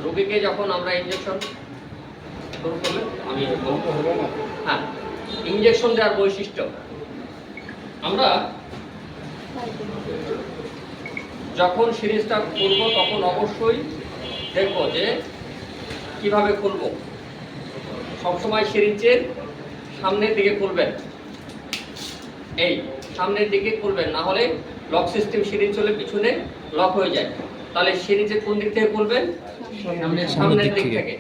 রোগীকে যখন আমরা ইনজেকশন শুরু করলে আমি হ্যাঁ ইনজেকশন দেওয়ার বৈশিষ্ট্য আমরা যখন সিরিজটা খুলব তখন অবশ্যই দেখব যে কিভাবে খুলব। সবসময় সিরিজের সামনের দিকে খুলবেন, এই সামনের দিকে খুলবেন, না হলে লক সিস্টেম সিরিজ চলে পিছনে লক হয়ে যায়। তাহলে সিরিজের কোন দিক থেকে খুলবেন? সামনের দিক থেকে।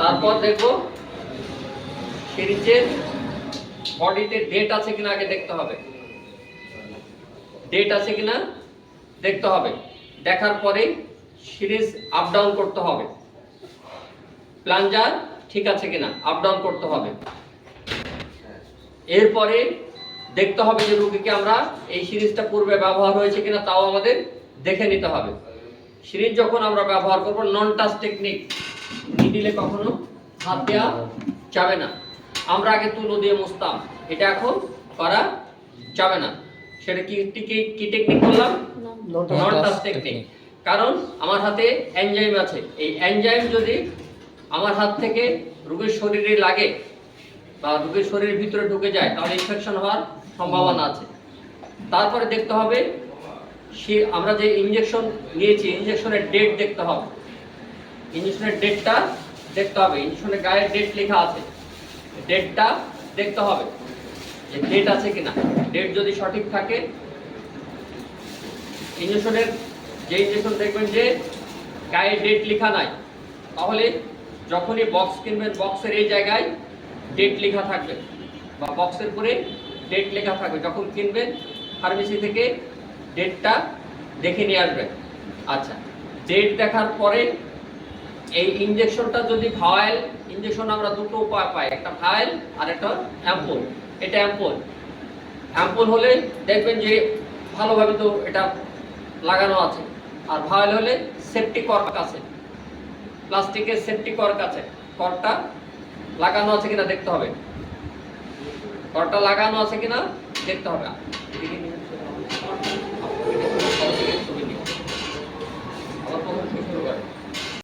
তারপর দেখব সিরিজের বডিতে ডেট আছে কিনা আগে দেখতে হবে, ডেট আছে কিনা দেখতে হবে। দেখার পরে সিরিজ আপ ডাউন করতে হবে, প্লাঞ্জার ঠিক আছে কিনা আপ ডাউন করতে হবে। এরপরে দেখতে হবে যে রোগীকে আমরা এই সিরিজটা পূর্বে ব্যবহার হয়েছে কিনা তাও আমাদের দেখে নিতে হবে। সিরিজ যখন আমরা ব্যবহার করব নন টাচ টেকনিক, নিডিলে কখনো হাত দেওয়া যাবে না। আমরা আগে তুলো দিয়ে মুছতাম, এটা এখন করা যাবে না। সেটা কি টেকনিক বললাম? নন টাচ টেকনিক। কারণ আমার হাতে এনজাইম আছে, এই এনজাইম যদি আমার হাত থেকে রোগীর শরীরে লাগে বা রোগীর শরীরের ভিতরে ঢুকে যায় তাহলে ইনফেকশন হওয়ার সম্ভাবনা আছে। তারপরে দেখতে হবে আমরা যে ইনজেকশন নিয়েছি ইনজেকশনের ডেট দেখতে হবে, ইনজেকশনের ডেটটা দেখতে হবে। ইনজেকশনের গায়ে ডেট লেখা আছে, ডেটটা দেখতে হবে যে ডেট আছে কিনা। ডেট যদি সঠিক থাকে, ইনজেকশনের যে ইনজেকশন দেখবেন যে গায়ে ডেট লেখা নাই, তাহলে যখনই বক্স কিনবেন বক্সের এই জায়গায় ডেট লেখা থাকবে বা বক্সের পরে ডেট লেখা থাকবে। যখন কিনবেন ফার্মেসি থেকে ডেটটা দেখে নিয়ে আসবেন। আচ্ছা, ডেট দেখার পরে এই ইনজেকশনটা যদি ভায়েল, ইনজেকশন আমরা দুটো উপায় পাই, একটা ভায়েল আর একটা অ্যাম্পুল। এটা অ্যাম্পুল, অ্যাম্পুল হলে দেখবেন যে ভালোভাবে তো এটা লাগানো আছে, আর ভায়েল হলে সেফটি কর্ক আছে, প্লাস্টিকের সেফটি কর্ক আছে। কর্কটা লাগানো আছে কিনা দেখতে হবে, কর্কটা লাগানো আছে কিনা দেখতে হবে।